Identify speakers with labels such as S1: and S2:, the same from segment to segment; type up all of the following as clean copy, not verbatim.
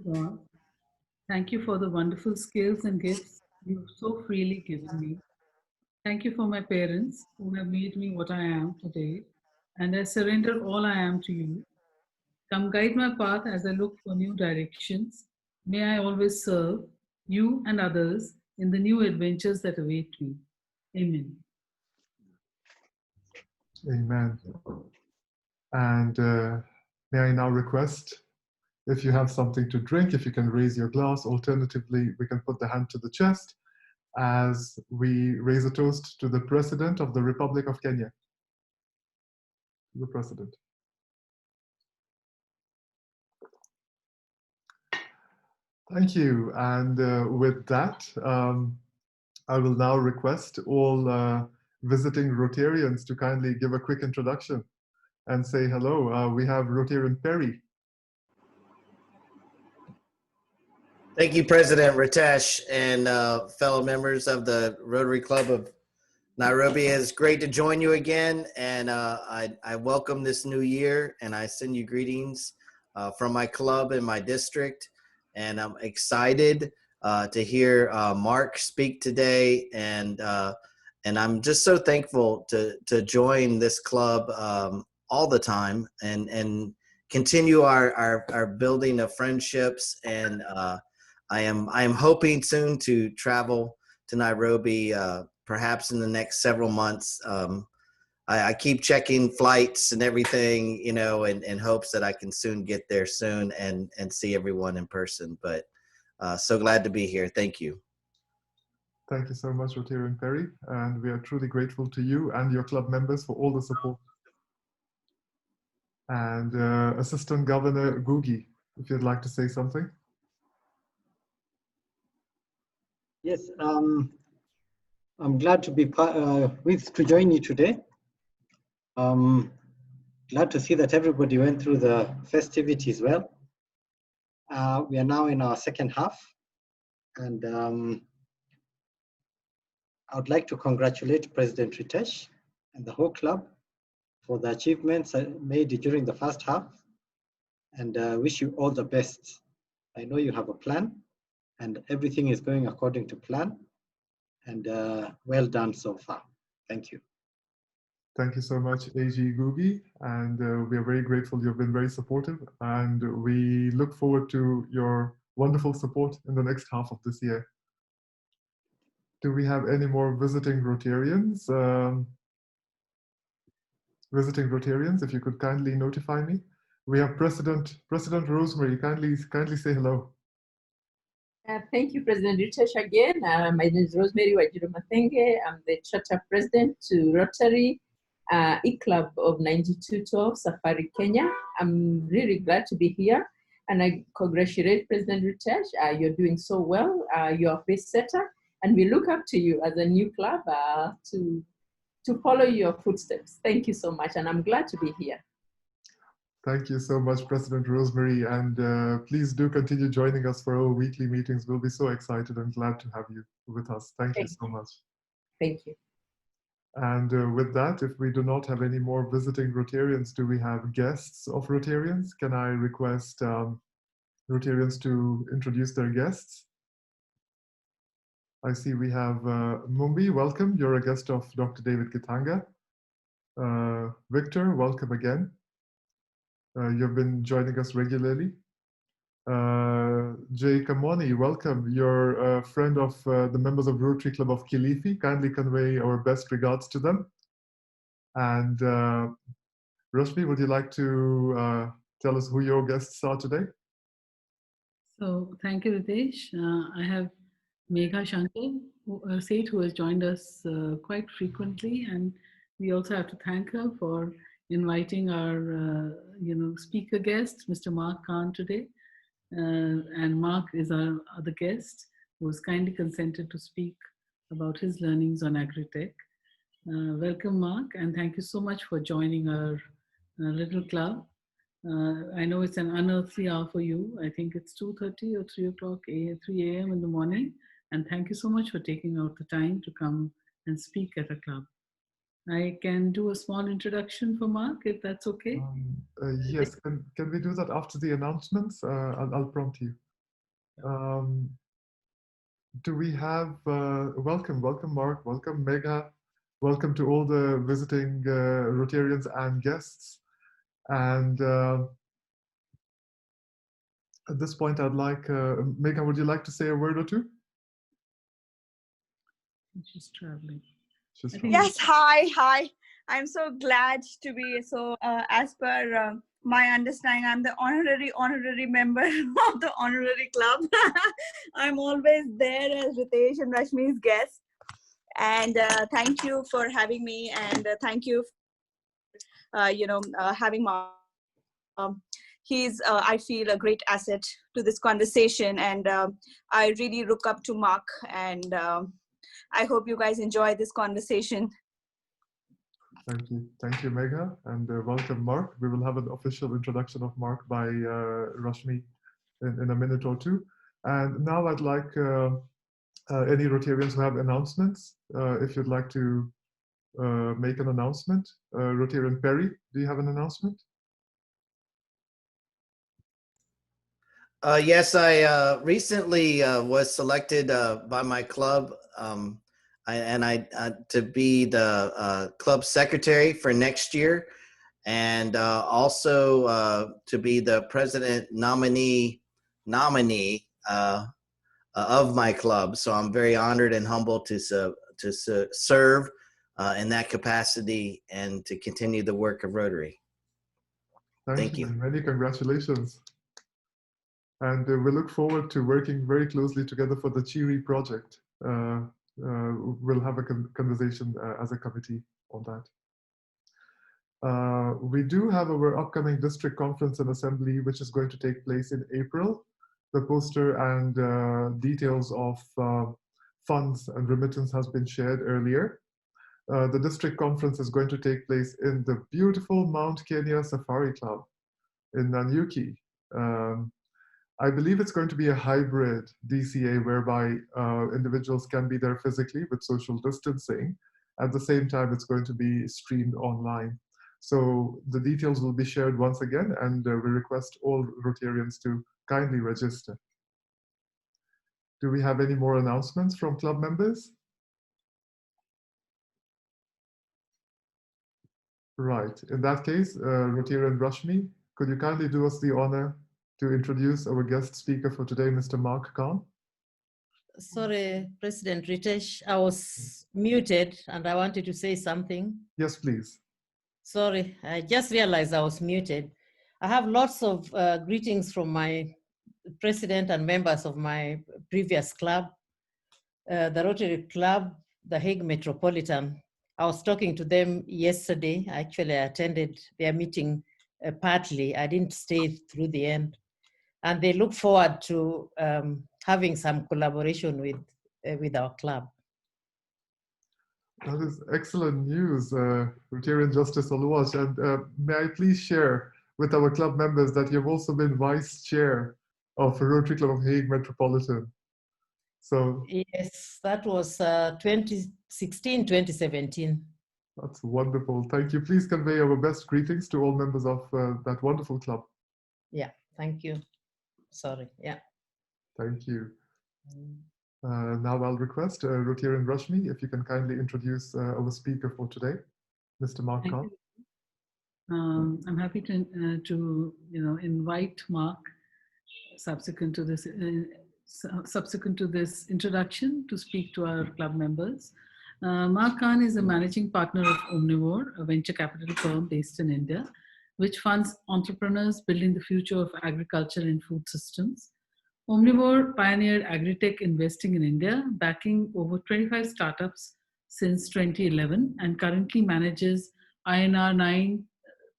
S1: God, thank you for the wonderful skills and gifts you've so freely given me. Thank you for my parents who have made me what I am today, and I surrender all I am to you. Come guide my path as I look for new directions. May I always serve you and others in the new adventures that await me. Amen.
S2: Amen. And may I now request, if you have something to drink, if you can raise your glass. Alternatively, we can put the hand to the chest as we raise a toast to the President of the Republic of Kenya. The President. Thank you. And with that, I will now request all visiting Rotarians to kindly give a quick introduction and say hello. We have Rotarian Perry.
S3: Thank you, President Ritesh, and fellow members of the Rotary Club of Nairobi. It's great to join you again, and I welcome this new year, and I send you greetings from my club and my district, and I'm excited to hear Mark speak today, and I'm just so thankful to join this club all the time and continue our building of friendships. And I am hoping soon to travel to Nairobi, perhaps in the next several months. I keep checking flights and everything, you know, in hopes that I can soon get there soon and see everyone in person. But so glad to be here. Thank you.
S2: Thank you so much, Rotarian Perry. And we are truly grateful to you and your club members for all the support. And Assistant Governor Gugi, if you'd like to say something.
S4: Yes, I'm glad to be to join you today. Glad to see that everybody went through the festivities well. We are now in our second half, and I would like to congratulate President Ritesh and the whole club for the achievements made during the first half, and wish you all the best. I know you have a plan, and everything is going according to plan, and well done so far. Thank you.
S2: Thank you so much, AG Gugi, and we are very grateful. You've been very supportive, and we look forward to your wonderful support in the next half of this year. Do we have any more visiting Rotarians? Visiting Rotarians, if you could kindly notify me. We have President Rosemary. Kindly say hello.
S5: Thank you, President Ritesh again. My name is Rosemary Wajiro Mathenge. I'm the Charter President to Rotary E-Club of 9212 Safari, Kenya. I'm really glad to be here, and I congratulate President Ritesh. You're doing so well. You're a pace setter, and we look up to you as a new club to follow your footsteps. Thank you so much, and I'm glad to be here.
S2: Thank you so much, President Rosemary, and please do continue joining us for our weekly meetings. We'll be so excited and glad to have you with us. Thank you so much.
S5: Thank you.
S2: And with that, if we do not have any more visiting Rotarians, do we have guests of Rotarians? Can I request Rotarians to introduce their guests? I see we have Mumbi, welcome. You're a guest of Dr. David Gitanga. Victor, welcome again. You've been joining us regularly. Jay Kamoni, welcome. You're a friend of the members of Rotary Club of Kilifi. Kindly convey our best regards to them. And Rashmi, would you like to tell us who your guests are today?
S1: So thank you, Ritesh. I have Megha Shankar, Seth, who has joined us quite frequently, and we also have to thank her for inviting our speaker guest, Mr. Mark Kahn, today. And Mark is our other guest who has kindly consented to speak about his learnings on Agritech. Welcome, Mark, and thank you so much for joining our little club. I know it's an unearthly hour for you. I think it's 2:30 or 3 o'clock, 3 a.m. in the morning. And thank you so much for taking out the time to come and speak at a club. I can do a small introduction for Mark, if that's okay.
S2: Yes, can we do that after the announcements? I'll prompt you. Do we have, welcome Mark, welcome Megha, welcome to all the visiting Rotarians and guests. And at this point, I'd like, Megha, would you like to say a word or two?
S1: She's traveling.
S6: Yes, hi. I'm so glad to be, so as per my understanding, I'm the honorary member of the honorary club. I'm always there as Ritesh and Rashmi's guest. And thank you for having me, and thank you for, having Mark. He's, I feel, a great asset to this conversation, and I really look up to Mark, and I hope you guys enjoy this conversation.
S2: Thank you, Megha, and welcome, Mark. We will have an official introduction of Mark by Rashmi in a minute or two. And now I'd like any Rotarians who have announcements, if you'd like to make an announcement. Rotarian Perry, do you have an announcement?
S3: Yes, I recently was selected by my club to be the club secretary for next year, and also to be the president nominee of my club. So I'm very honored and humbled to serve in that capacity and to continue the work of Rotary. Thank you.
S2: Many congratulations. And we look forward to working very closely together for the Cheery project. We'll have a conversation as a committee on that. We do have our upcoming district conference and assembly, which is going to take place in April. The poster and details of funds and remittance has been shared earlier. The district conference is going to take place in the beautiful Mount Kenya Safari Club in Nanyuki. I believe it's going to be a hybrid DCA whereby individuals can be there physically with social distancing. At the same time, it's going to be streamed online. So the details will be shared once again, and we request all Rotarians to kindly register. Do we have any more announcements from club members? Right. In that case, Rotarian Rashmi, could you kindly do us the honor to introduce our guest speaker for today, Mr. Mark Kahn?
S7: Sorry, President Ritesh, I was muted and I wanted to say something.
S2: Yes, please.
S7: Sorry, I just realized I was muted. I have lots of greetings from my president and members of my previous club, the Rotary Club, the Hague Metropolitan. I was talking to them yesterday. Actually, I attended their meeting partly. I didn't stay through the end. And they look forward to having some collaboration with our club.
S2: That is excellent news, Rotarian Justice Oluwash. And may I please share with our club members that you've also been vice chair of Rotary Club of Hague Metropolitan. So
S7: yes, that was 2016, 2017.
S2: That's wonderful. Thank you. Please convey our best greetings to all members of that wonderful club.
S7: Yeah, thank you. Sorry, yeah.
S2: Thank you. Now I'll request Rotarian Rashmi, if you can kindly introduce our speaker for today, Mr. Mark Kahn.
S1: I'm happy to invite Mark subsequent to this introduction to speak to our club members. Mark Kahn is a managing partner of Omnivore, a venture capital firm based in India, which funds entrepreneurs building the future of agriculture and food systems. Omnivore pioneered agritech investing in India, backing over 25 startups since 2011, and currently manages INR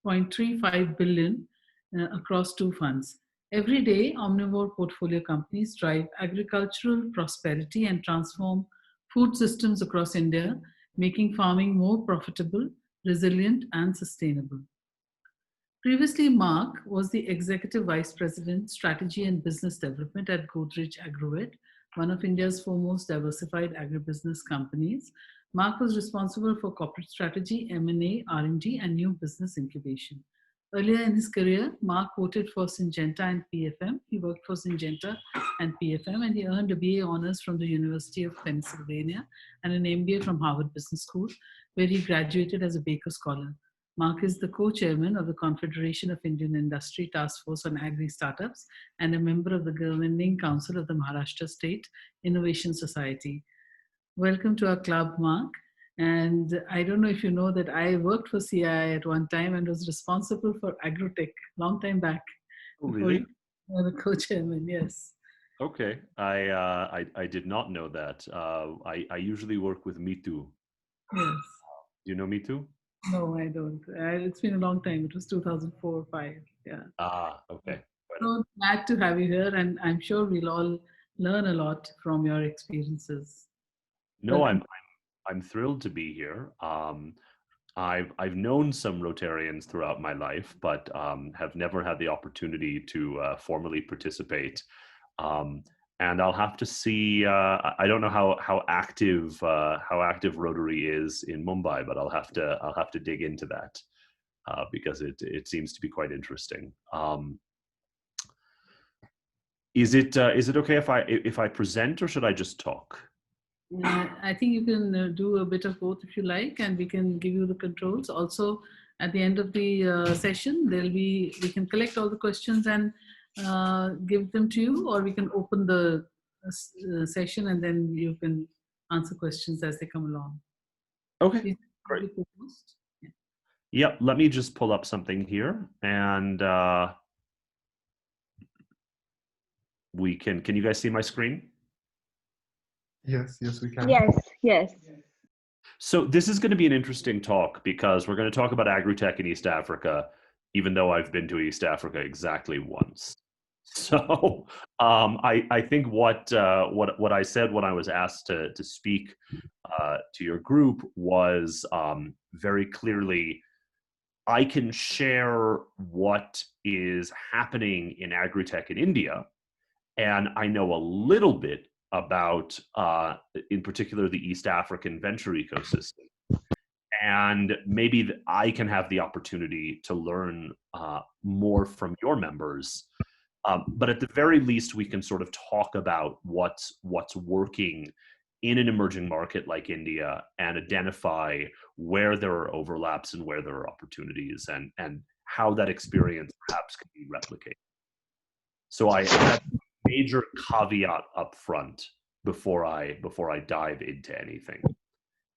S1: 9.35 billion across two funds. Every day, Omnivore portfolio companies drive agricultural prosperity and transform food systems across India, making farming more profitable, resilient, and sustainable. Previously, Mark was the Executive Vice President, Strategy and Business Development at Godrej Agrovet, one of India's foremost diversified agribusiness companies, Mark was responsible for corporate strategy, M&A, R&D, and new business incubation. Earlier in his career, Mark voted for Syngenta and PFM. He worked for Syngenta and PFM, and he earned a BA honors from the University of Pennsylvania and an MBA from Harvard Business School, where he graduated as a Baker Scholar. Mark is the co-chairman of the Confederation of Indian Industry Task Force on Agri Startups and a member of the Governing Council of the Maharashtra State Innovation Society. Welcome to our club, Mark. And I don't know if you know that I worked for CII at one time and was responsible for Agritech long time back.
S8: Oh, really?
S1: You were the co-chairman, yes.
S8: Okay, I did not know that. I usually work with Me Too.
S1: Yes.
S8: Do you know Me Too?
S1: No, I don't. It's been a long time. It was 2004 or 5. Yeah.
S8: Ah, okay.
S1: So glad to have you here, and I'm sure we'll all learn a lot from your experiences.
S8: No, I'm thrilled to be here. I've known some Rotarians throughout my life, but have never had the opportunity to formally participate. And I'll have to see. I don't know how active Rotary is in Mumbai, but I'll have to dig into that because it seems to be quite interesting. Is it okay if I present, or should I just talk?
S1: I think you can do a bit of both if you like, and we can give you the controls. Also, at the end of the session, we can collect all the questions and give them to you, or we can open the session and then you can answer questions as they come along.
S8: Okay, great.
S1: Yeah.
S8: Yep, let me just pull up something here, and can you guys see my screen?
S2: Yes, we can.
S6: Yes.
S8: So this is going to be an interesting talk because we're going to talk about agri-tech in East Africa, even though I've been to East Africa exactly once. So I think what I said when I was asked to speak to your group was very clearly, I can share what is happening in agri-tech in India, and I know a little bit about, in particular, the East African venture ecosystem. And maybe I can have the opportunity to learn more from your members. But at the very least, we can sort of talk about what's working in an emerging market like India and identify where there are overlaps and where there are opportunities, and how that experience perhaps can be replicated. So I have a major caveat up front before I dive into anything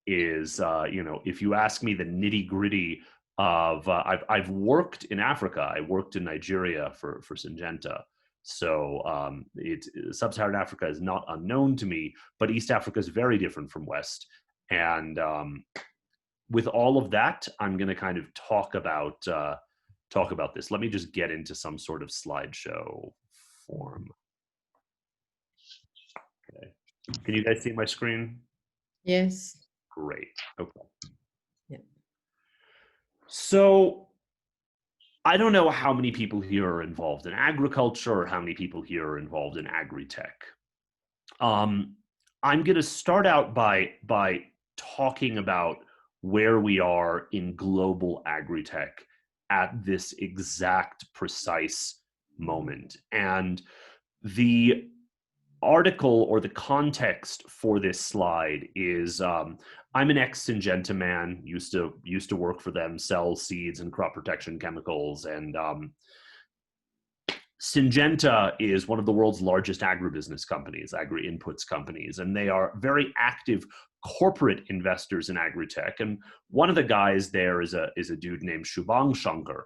S8: is, if you ask me the nitty gritty of, I've worked in Africa. I worked in Nigeria for Syngenta. So Sub-Saharan Africa is not unknown to me, but East Africa is very different from West. And with all of that, I'm going to kind of talk about this. Let me just get into some sort of slideshow form. Okay. Can you guys see my screen?
S7: Yes.
S8: Great. Okay.
S7: Yeah.
S8: So I don't know how many people here are involved in agriculture or how many people here are involved in agri-tech. I'm going to start out by talking about where we are in global agri-tech at this exact precise moment. And the article or the context for this slide is, I'm an ex-Syngenta man, used to work for them, sell seeds and crop protection chemicals, and Syngenta is one of the world's largest agribusiness companies, agri-inputs companies, and they are very active corporate investors in agri-tech. And one of the guys there is a dude named Shubhang Shankar.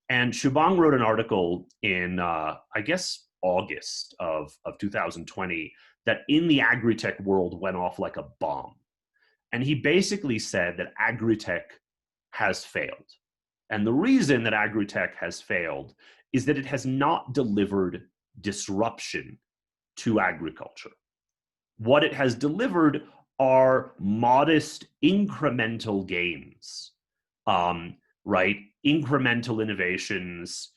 S8: And Shubhang wrote an article in, I guess, August of 2020 that in the agri-tech world went off like a bomb. And he basically said that agri-tech has failed. And the reason that agri-tech has failed is that it has not delivered disruption to agriculture. What it has delivered are modest incremental gains, right? Incremental innovations,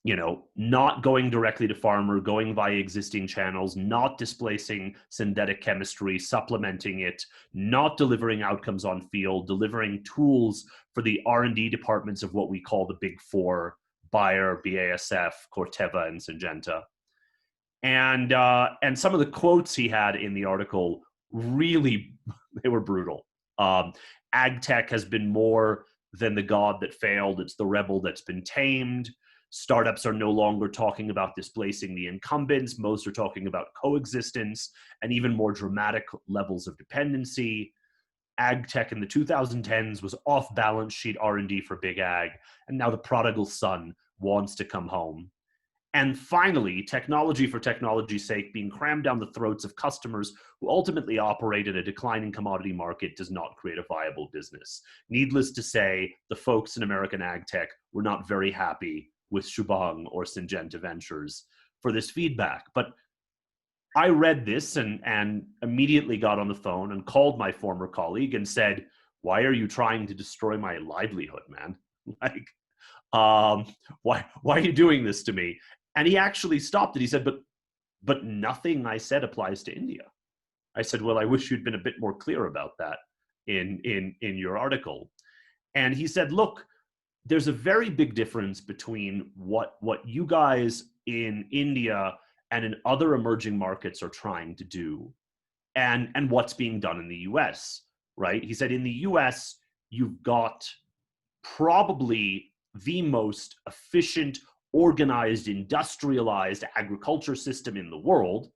S8: not going directly to farmer, going via existing channels, not displacing synthetic chemistry, supplementing it, not delivering outcomes on field, delivering tools for the R&D departments of what we call the big four: Bayer, BASF, Corteva, and Syngenta. And some of the quotes he had in the article, really, they were brutal. Ag tech has been more than the god that failed. It's the rebel that's been tamed. Startups are no longer talking about displacing the incumbents. Most are talking about coexistence and even more dramatic levels of dependency. Ag tech in the 2010s was off balance sheet R&D for big ag, and now the prodigal son wants to come home. And finally, technology for technology's sake being crammed down the throats of customers who ultimately operate in a declining commodity market does not create a viable business. Needless to say, the folks in American ag tech were not very happy with Shubhang or Syngenta Ventures for this feedback. But I read this and immediately got on the phone and called my former colleague and said, "Why are you trying to destroy my livelihood, man? Why are you doing this to me?" And he actually stopped it. He said, but nothing I said applies to India. I said, "Well, I wish you'd been a bit more clear about that in your article." And he said, "Look, there's a very big difference between what you guys in India and in other emerging markets are trying to do and what's being done in the US, right?" He said, "In the US, you've got probably the most efficient, organized, industrialized agriculture system in the world."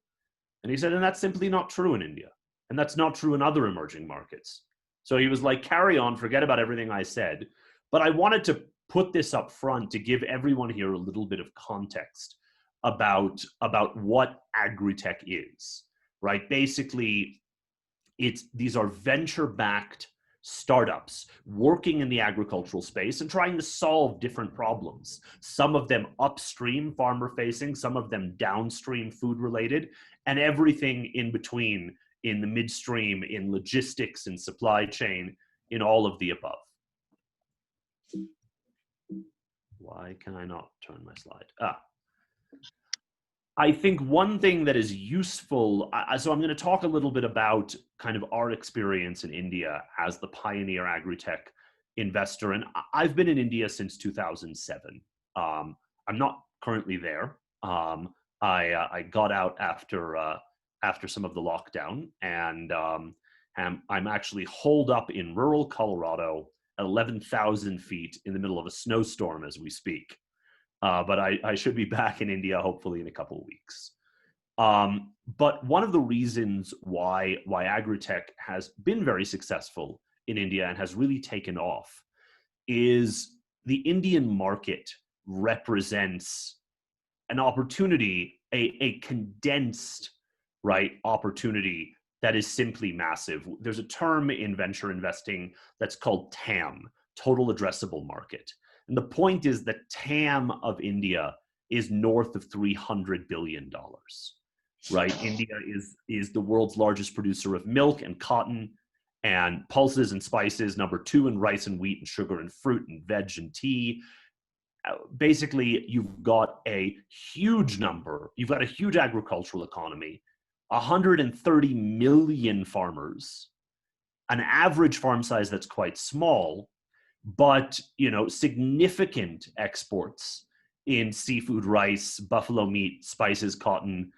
S8: And he said, "And that's simply not true in India. And that's not true in other emerging markets." So he was like, "Carry on, forget about everything I said." But I wanted to put this up front to give everyone here a little bit of context about what Agritech is, right? Basically, these are venture-backed startups working in the agricultural space and trying to solve different problems. Some of them upstream, farmer-facing, some of them downstream, food-related, and everything in between, in the midstream, in logistics and supply chain, in all of the above. Why can I not turn my slide? I think one thing that is useful, so I'm going to talk a little bit about kind of our experience in India as the pioneer agri-tech investor. And I've been in India since 2007. I'm not currently there. I got out after some of the lockdown, and I'm actually holed up in rural Colorado at 11,000 feet in the middle of a snowstorm as we speak. But I should be back in India hopefully in a couple of weeks. But one of the reasons why agritech has been very successful in India and has really taken off is the Indian market represents an opportunity, a condensed, right, opportunity that is simply massive. There's a term in venture investing that's called TAM, total addressable market. And the point is that TAM of India is north of $300 billion, right? India is the world's largest producer of milk and cotton and pulses and spices, number 2 in rice and wheat and sugar and fruit and veg and tea. Basically, you've got a huge agricultural economy, 130 million farmers, an average farm size that's quite small, but significant exports in seafood, rice, buffalo meat, spices, cotton,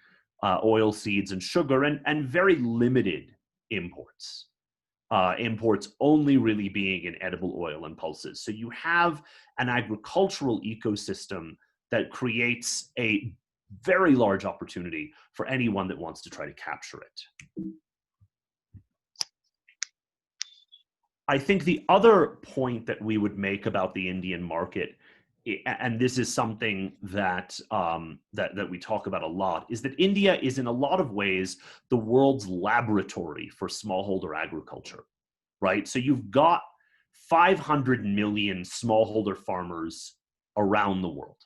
S8: oil seeds, and sugar, and very limited imports. Imports only really being in edible oil and pulses. So you have an agricultural ecosystem that creates a very large opportunity for anyone that wants to try to capture it. I think the other point that we would make about the Indian market, and this is something that that we talk about a lot, is that India is in a lot of ways the world's laboratory for smallholder agriculture, right? So you've got 500 million smallholder farmers around the world,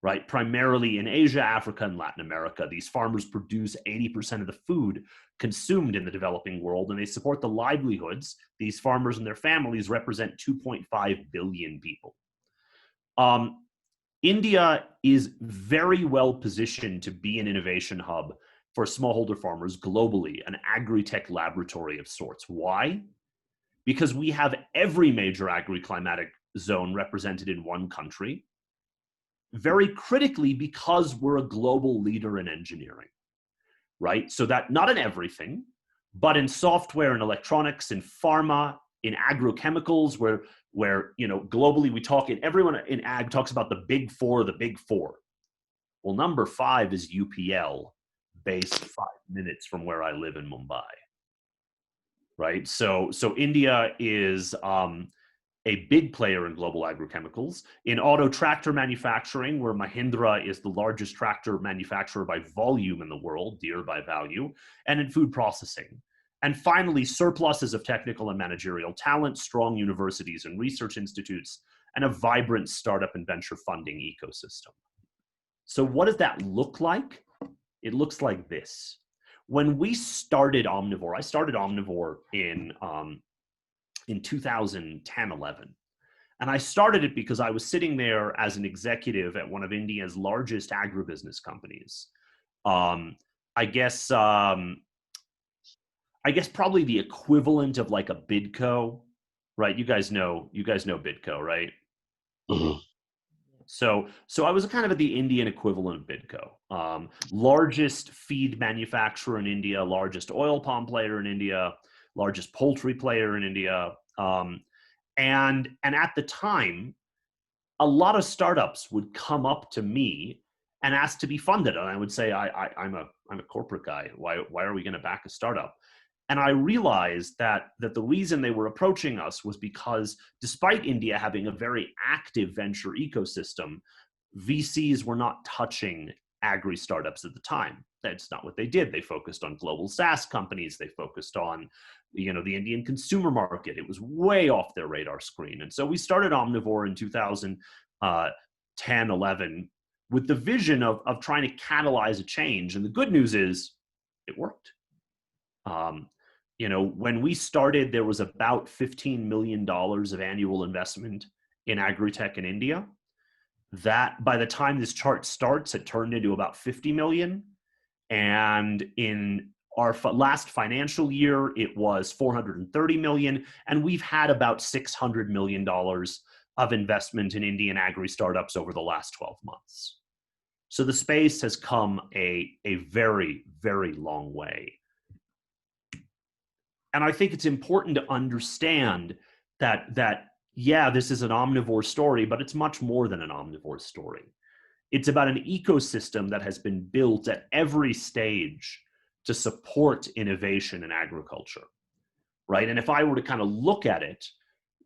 S8: right? Primarily in Asia, Africa, and Latin America. These farmers produce 80% of the food consumed in the developing world, and they support the livelihoods. These farmers and their families represent 2.5 billion people. India is very well positioned to be an innovation hub for smallholder farmers globally, an agri-tech laboratory of sorts. Why? Because we have every major agri-climatic zone represented in one country. Very critically, because we're a global leader in engineering, right? So that not in everything, but in software and electronics, in pharma, in agrochemicals, where globally we talk, and everyone in ag talks about the big four, the big four. Well, number 5 is UPL, based 5 minutes from where I live in Mumbai, right? So India is a big player in global agrochemicals. In auto tractor manufacturing, where Mahindra is the largest tractor manufacturer by volume in the world, Deere by value, and in food processing. And finally, surpluses of technical and managerial talent, strong universities and research institutes, and a vibrant startup and venture funding ecosystem. So what does that look like? It looks like this. When we started Omnivore, I started Omnivore in 2010-11. And I started it because I was sitting there as an executive at one of India's largest agribusiness companies. I guess probably the equivalent of like a Bidco, right? You guys know Bidco, right?
S9: Mhm.
S8: So I was kind of at the Indian equivalent of Bidco. Largest feed manufacturer in India, largest oil palm player in India, largest poultry player in India. And at the time, a lot of startups would come up to me and ask to be funded. And I would say, I'm a corporate guy. Why are we going to back a startup? And I realized that the reason they were approaching us was because despite India having a very active venture ecosystem, VCs were not touching agri startups at the time. That's not what they did. They focused on global SaaS companies. They focused on, the Indian consumer market. It was way off their radar screen. And so we started Omnivore in 2010, 11 with the vision of trying to catalyze a change. And the good news is it worked. When we started, there was about $15 million of annual investment in agri-tech in India. That by the time this chart starts, it turned into about 50 million. And in our last financial year, it was 430 million. And we've had about $600 million of investment in Indian agri startups over the last 12 months. So the space has come a very, very long way. And I think it's important to understand that yeah, this is an omnivore story, but it's much more than an omnivore story. It's about an ecosystem that has been built at every stage to support innovation in agriculture, right? And if I were to kind of look at it,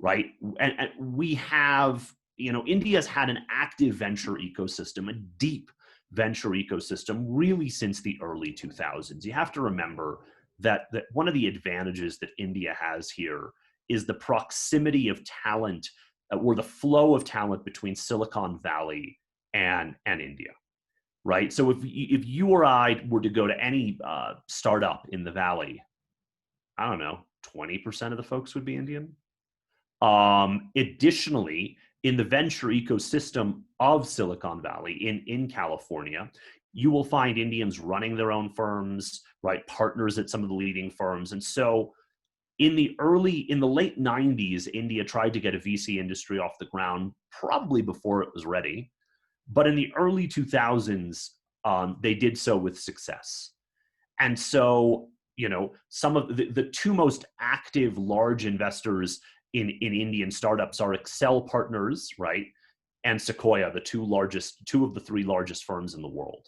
S8: right, and we have, India's had an active venture ecosystem, a deep venture ecosystem, really since the early 2000s. You have to remember that one of the advantages that India has here is the proximity of talent, or the flow of talent between Silicon Valley and India, right? So if you or I were to go to any startup in the Valley, I don't know, 20% of the folks would be Indian. Additionally, in the venture ecosystem of Silicon Valley in California, you will find Indians running their own firms, right? Partners at some of the leading firms. And so in the late 90s, India tried to get a VC industry off the ground, probably before it was ready. But in the early 2000s, they did so with success. And so, some of the two most active large investors in Indian startups are Excel Partners, right? And Sequoia, the two of the three largest firms in the world.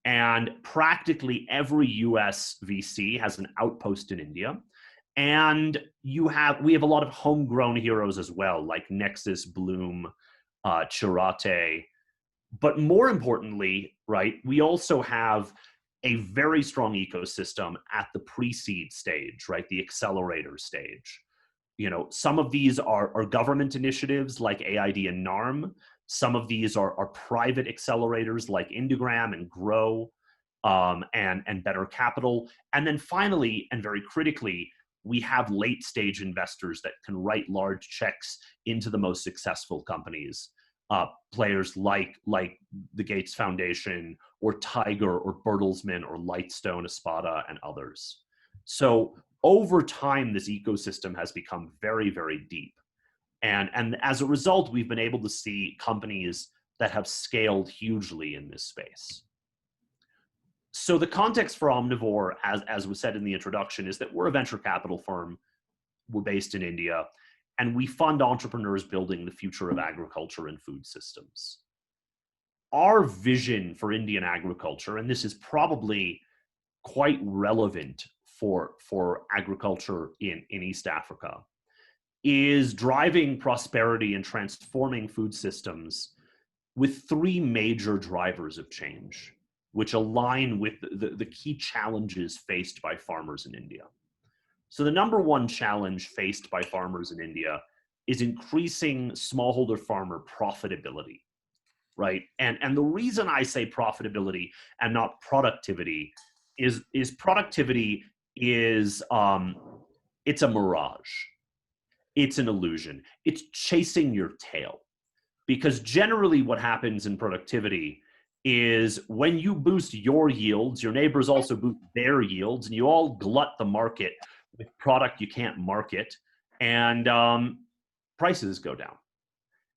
S8: And practically every US VC has an outpost in India. And we have a lot of homegrown heroes as well, like Nexus, Bloom, Chirate. But more importantly, right, we also have a very strong ecosystem at the pre-seed stage, right, the accelerator stage. Some of these are government initiatives like AID and NARM. Some of these are private accelerators like Indigram and Grow, and Better Capital. And then finally, and very critically, we have late stage investors that can write large checks into the most successful companies. players like the Gates Foundation or Tiger or Bertelsmann or Lightstone, Espada, and others. So over time, this ecosystem has become very, very deep. And as a result, we've been able to see companies that have scaled hugely in this space. So the context for Omnivore, as was said in the introduction, is that we're a venture capital firm. We're based in India, and we fund entrepreneurs building the future of agriculture and food systems. Our vision for Indian agriculture, and this is probably quite relevant for agriculture in East Africa, is driving prosperity and transforming food systems with three major drivers of change, which align with the key challenges faced by farmers in India. So the number one challenge faced by farmers in India is increasing smallholder farmer profitability, right? And the reason I say profitability and not productivity is productivity is it's a mirage. It's an illusion. It's chasing your tail. Because generally what happens in productivity is when you boost your yields, your neighbors also boost their yields, and you all glut the market with product you can't market, and prices go down.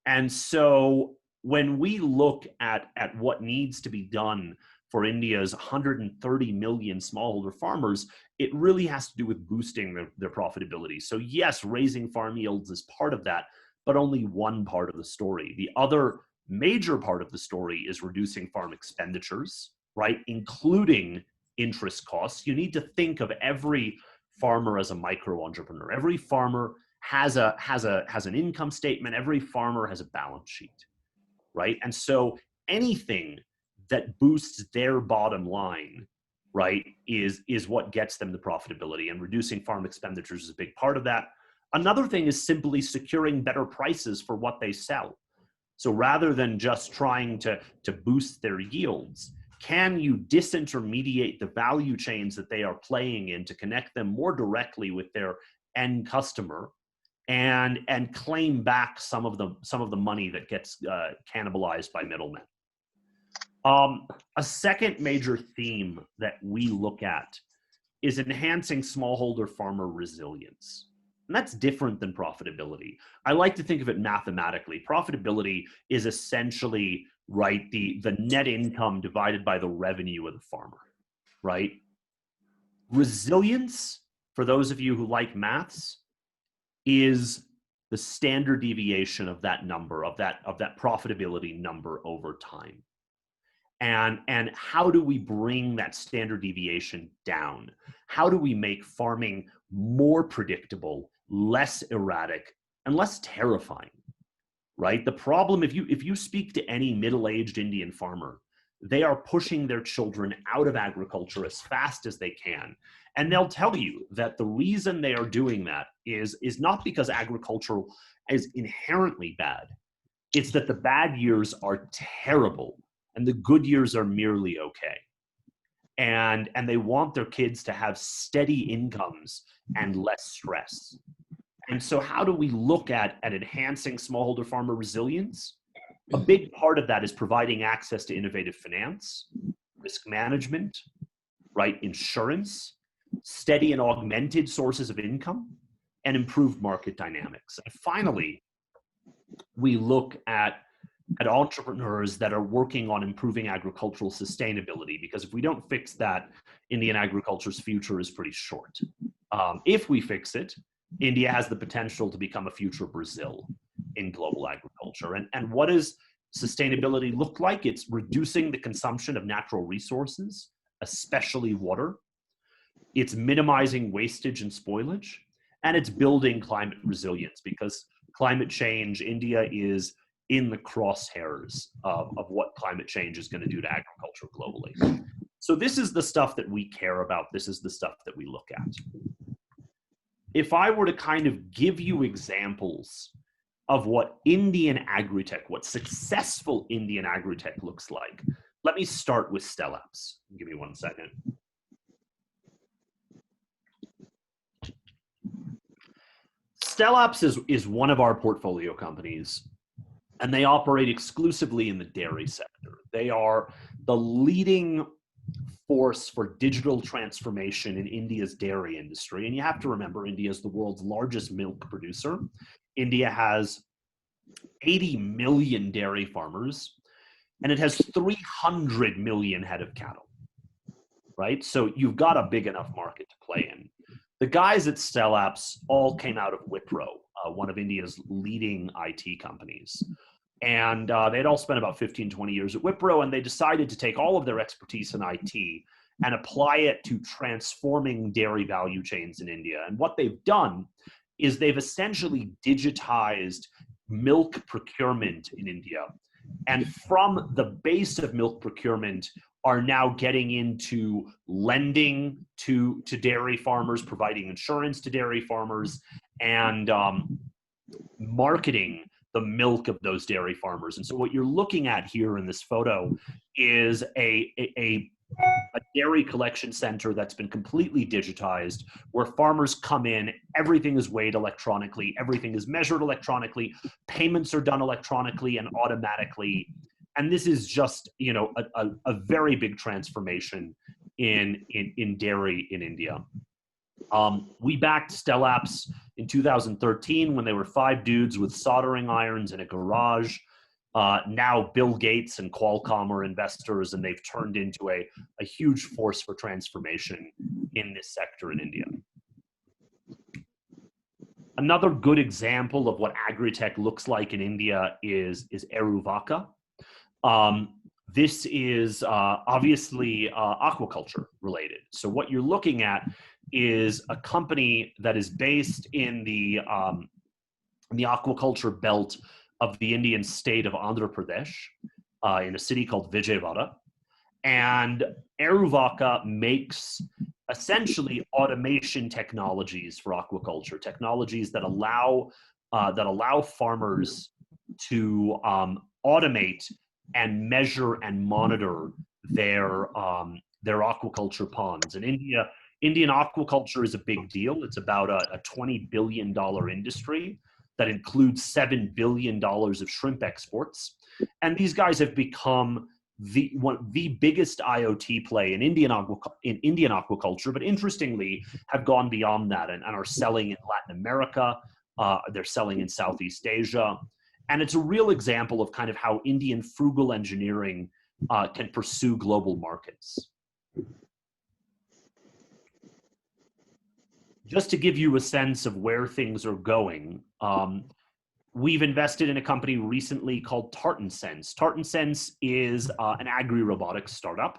S8: And so when we look at what needs to be done for India's 130 million smallholder farmers, it really has to do with boosting their profitability. So yes, raising farm yields is part of that, but only one part of the story. The other major part of the story is reducing farm expenditures, right? Including interest costs. You need to think of every farmer as a micro entrepreneur. Every farmer has an income statement. Every farmer has a balance sheet, right? And so anything that boosts their bottom line, right, is what gets them the profitability, and reducing farm expenditures is a big part of that. Another thing is simply securing better prices for what they sell. So rather than just trying to boost their yields, can you disintermediate the value chains that they are playing in to connect them more directly with their end customer, and claim back some of the money that gets cannibalized by middlemen? A second major theme that we look at is enhancing smallholder farmer resilience. And that's different than profitability. I like to think of it mathematically. Profitability is essentially, right, the net income divided by the revenue of the farmer, right? Resilience, for those of you who like maths, is the standard deviation of that number, of that profitability number over time. And how do we bring that standard deviation down? How do we make farming more predictable, less erratic, and less terrifying, right? The problem, if you speak to any middle-aged Indian farmer, they are pushing their children out of agriculture as fast as they can. And they'll tell you that the reason they are doing that is not because agriculture is inherently bad. It's that the bad years are terrible and the good years are merely okay. And they want their kids to have steady incomes and less stress. And so how do we look at enhancing smallholder farmer resilience? A big part of that is providing access to innovative finance, risk management, right, insurance, steady and augmented sources of income, and improved market dynamics. And finally, we look at entrepreneurs that are working on improving agricultural sustainability, because if we don't fix that, Indian agriculture's future is pretty short. If we fix it, India has the potential to become a future Brazil in global agriculture. And what does sustainability look like? It's reducing the consumption of natural resources, especially water. It's minimizing wastage and spoilage, and it's building climate resilience, because climate change, India is in the crosshairs of what climate change is going to do to agriculture globally. So this is the stuff that we care about. This is the stuff that we look at. If I were to kind of give you examples of what Indian agritech, what successful Indian agritech looks like, let me start with Stellapps. Give me 1 second. Stellapps is one of our portfolio companies. and they operate exclusively in the dairy sector. They are the leading force for digital transformation in India's dairy industry. And you have to remember, India is the world's largest milk producer. India has 80 million dairy farmers, and it has 300 million head of cattle, right? So you've got a big enough market to play in. The guys at Stellapps all came out of Wipro, one of India's leading IT companies. And they'd all spent about 15, 20 years at Wipro, and they decided to take all of their expertise in IT and apply it to transforming dairy value chains in India. And what they've done is they've essentially digitized milk procurement in India. And from the base of milk procurement are now getting into lending to dairy farmers, providing insurance to dairy farmers, and marketing the milk of those dairy farmers. And so what you're looking at here in this photo is a dairy collection center that's been completely digitized, where farmers come in, everything is weighed electronically, everything is measured electronically, payments are done electronically and automatically. And this is just, you know, a very big transformation in dairy in India. We backed Stellapps in 2013 when they were 5 dudes with soldering irons in a garage. Now Bill Gates and Qualcomm are investors, and they've turned into a huge force for transformation in this sector in India. Another good example of what agri-tech looks like in India is Eruvaka. This is obviously aquaculture related. So what you're looking at is a company that is based in the aquaculture belt of the Indian state of Andhra Pradesh, in a city called Vijayawada. And Eruvaka makes essentially automation technologies for aquaculture, technologies that allow farmers to automate and measure and monitor their aquaculture ponds. In India, Indian aquaculture is a big deal. It's about a $20 billion industry that includes $7 billion of shrimp exports. And these guys have become the biggest IoT play in Indian aquaculture, but interestingly have gone beyond that and are selling in Latin America. They're selling in Southeast Asia. And it's a real example of kind of how Indian frugal engineering can pursue global markets. Just to give you a sense of where things are going, we've invested in a company recently called TartanSense. TartanSense is an agri-robotics startup.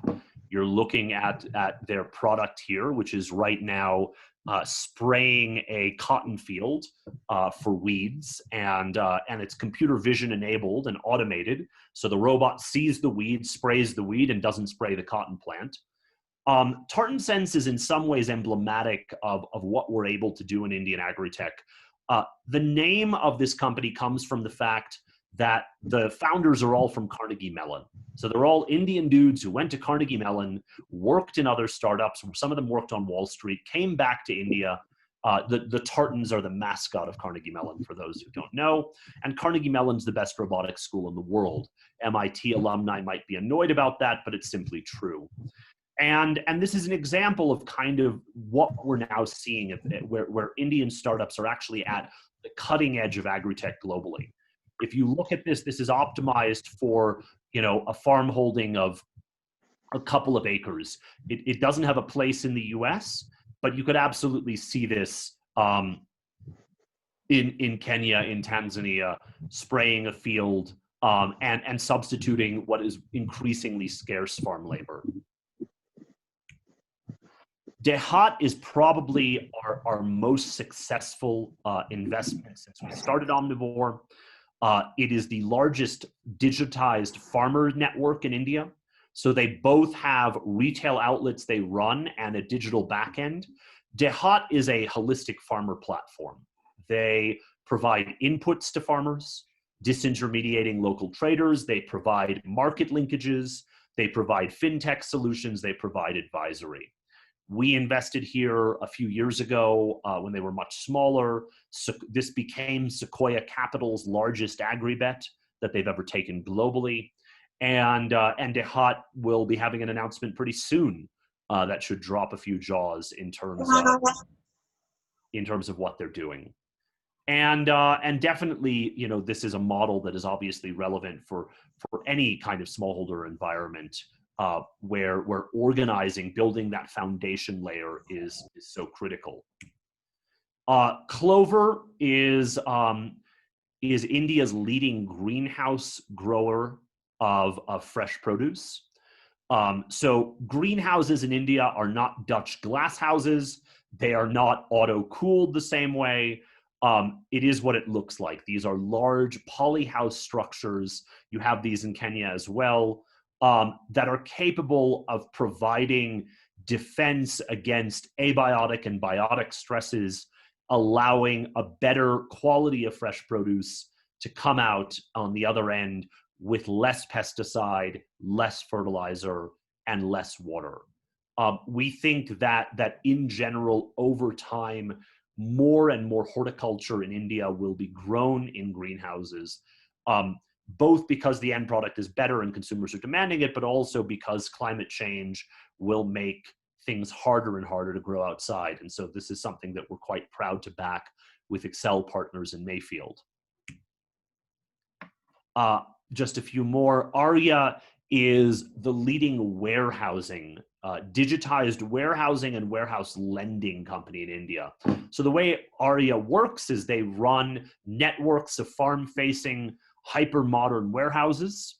S8: You're looking at their product here, which is right now spraying a cotton field for weeds, and it's computer vision enabled and automated. So the robot sees the weed, sprays the weed, and doesn't spray the cotton plant. TartanSense is in some ways emblematic of what we're able to do in Indian agri-tech. The name of this company comes from the fact that the founders are all from Carnegie Mellon. So they're all Indian dudes who went to Carnegie Mellon, worked in other startups. Some of them worked on Wall Street, came back to India. The Tartans are the mascot of Carnegie Mellon, for those who don't know. And Carnegie Mellon's the best robotics school in the world. MIT alumni might be annoyed about that, but it's simply true. And this is an example of kind of what we're now seeing, where Indian startups are actually at the cutting edge of agri-tech globally. If you look at this, this is optimized for, you know, a farm holding of a couple of acres. It doesn't have a place in the US, but you could absolutely see this in Kenya, in Tanzania, spraying a field and substituting what is increasingly scarce farm labor. DeHaat is probably our most successful investment since we started Omnivore. It is the largest digitized farmer network in India. So they both have retail outlets they run and a digital backend. DeHaat is a holistic farmer platform. They provide inputs to farmers, disintermediating local traders. They provide market linkages. They provide fintech solutions. They provide advisory. We invested here a few years ago when they were much smaller. So this became Sequoia Capital's largest agri-bet that they've ever taken globally. And DeHaat will be having an announcement pretty soon that should drop a few jaws in terms of what they're doing. And definitely, you know, this is a model that is obviously relevant for any kind of smallholder environment where organizing, building that foundation layer is so critical. Clover is India's leading greenhouse grower of fresh produce. So greenhouses in India are not Dutch glass houses. They are not auto-cooled the same way. It is what it looks like. These are large polyhouse structures. You have these in Kenya as well, that are capable of providing defense against abiotic and biotic stresses, allowing a better quality of fresh produce to come out on the other end with less pesticide, less fertilizer, and less water. We think that in general, over time, more and more horticulture in India will be grown in greenhouses, both because the end product is better and consumers are demanding it, but also because climate change will make things harder and harder to grow outside. And so this is something that we're quite proud to back with Excel partners in Mayfield. Just a few more. Arya is the leading warehousing, digitized warehousing and warehouse lending company in India. So the way Arya works is they run networks of farm-facing, hyper-modern warehouses.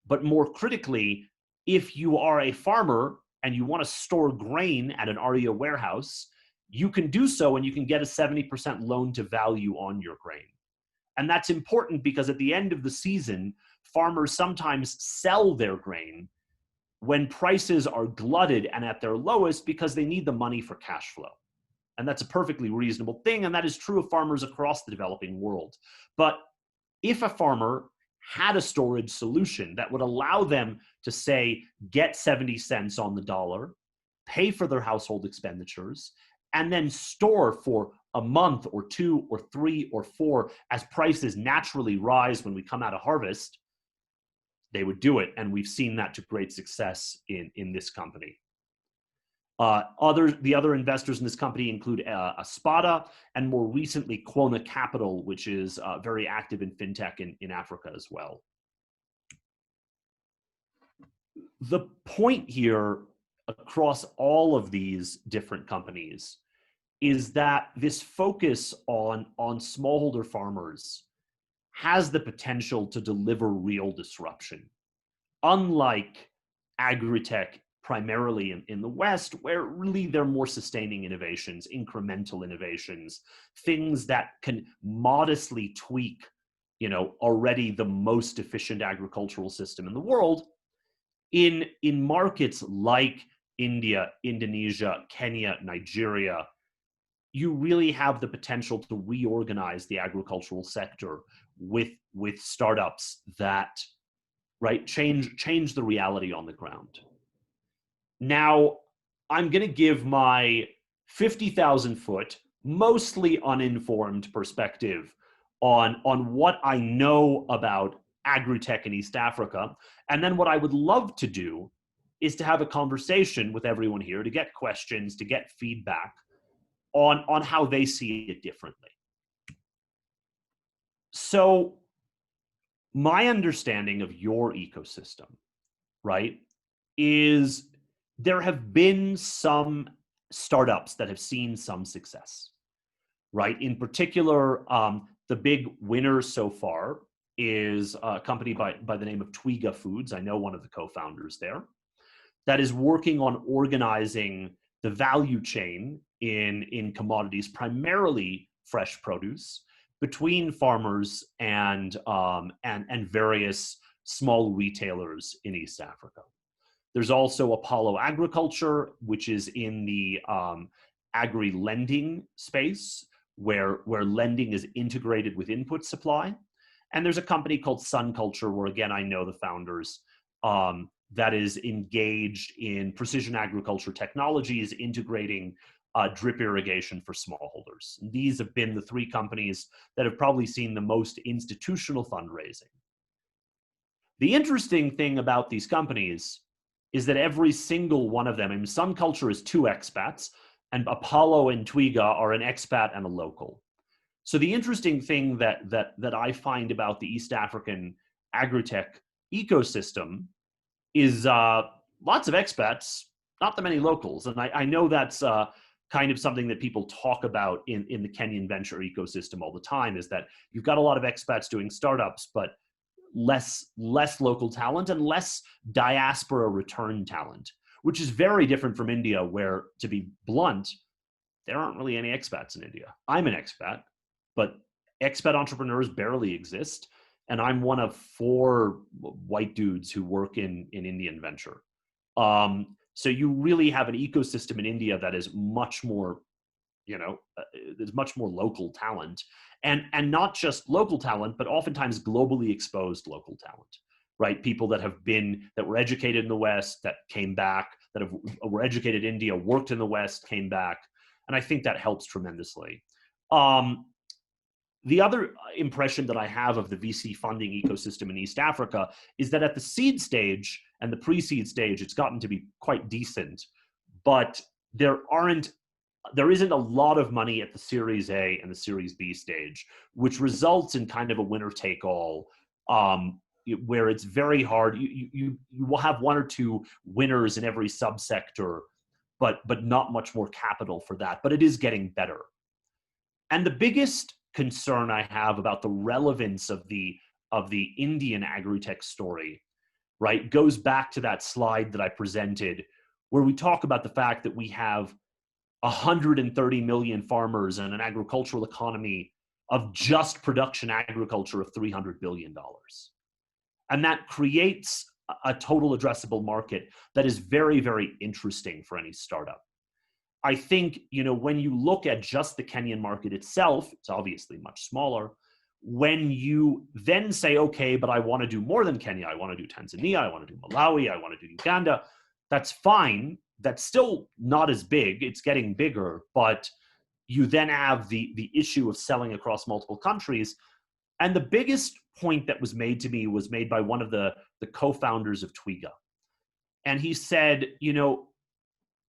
S8: But more critically, if you are a farmer and you want to store grain at an Arya warehouse, you can do so and you can get a 70% loan to value on your grain. And that's important because at the end of the season, farmers sometimes sell their grain when prices are glutted and at their lowest because they need the money for cash flow. And that's a perfectly reasonable thing, and that is true of farmers across the developing world. But if a farmer had a storage solution that would allow them to, say, get 70 cents on the dollar, pay for their household expenditures, and then store for a month or 2 or 3 or 4 as prices naturally rise when we come out of harvest, they would do it. And we've seen that to great success in this company. The other investors in this company include Espada and more recently Quona Capital, which is very active in fintech in Africa as well. The point here across all of these different companies is that this focus on smallholder farmers has the potential to deliver real disruption. Unlike Agritech, primarily in the West, where really they're more sustaining innovations, incremental innovations, things that can modestly tweak, you know, already the most efficient agricultural system in the world. In markets like India, Indonesia, Kenya, Nigeria, you really have the potential to reorganize the agricultural sector with startups that, right, change the reality on the ground. Now, I'm going to give my 50,000 foot, mostly uninformed perspective on what I know about agritech in East Africa. And then what I would love to do is to have a conversation with everyone here, to get questions, to get feedback on how they see it differently. So my understanding of your ecosystem, right, is there have been some startups that have seen some success, right? In particular, the big winner so far is a company by the name of Twiga Foods. I know one of the co-founders there, that is working on organizing the value chain in commodities, primarily fresh produce, between farmers and various small retailers in East Africa. There's also Apollo Agriculture, which is in the agri-lending space, where lending is integrated with input supply. And there's a company called Sun Culture, where again, I know the founders, that is engaged in precision agriculture technologies, integrating drip irrigation for smallholders. And these have been the 3 companies that have probably seen the most institutional fundraising. The interesting thing about these companies is that every single one of them, in Sun Culture is 2 expats, and Apollo and Twiga are an expat and a local. So the interesting thing that I find about the East African agritech ecosystem is lots of expats, not that many locals. And I know that's kind of something that people talk about in the Kenyan venture ecosystem all the time, is that you've got a lot of expats doing startups, but less local talent and less diaspora return talent, which is very different from India, where, to be blunt, there aren't really any expats in India. I'm an expat, but expat entrepreneurs barely exist. And I'm one of 4 white dudes who work in Indian venture. So you really have an ecosystem in India that is much more, there's much more local talent, and not just local talent, but oftentimes globally exposed local talent, right? People that were educated in the West, that came back, were educated in India, worked in the West, came back. And I think that helps tremendously. The other impression that I have of the VC funding ecosystem in East Africa is that at the seed stage and the pre-seed stage, it's gotten to be quite decent, but there isn't a lot of money at the Series A and the Series B stage, which results in kind of a winner-take-all, where it's very hard. You will have 1 or 2 winners in every subsector, but not much more capital for that. But it is getting better. And the biggest concern I have about the relevance of the Indian agritech story, right, goes back to that slide that I presented, where we talk about the fact that we have 130 million farmers and an agricultural economy of just production agriculture of $300 billion. And that creates a total addressable market that is very, very interesting for any startup. I think, when you look at just the Kenyan market itself, it's obviously much smaller. When you then say, okay, but I want to do more than Kenya, I want to do Tanzania, I want to do Malawi, I want to do Uganda, that's fine. That's still not as big. It's getting bigger, but you then have the issue of selling across multiple countries. And the biggest point that was made to me was made by one of the co-founders of Twiga. And he said,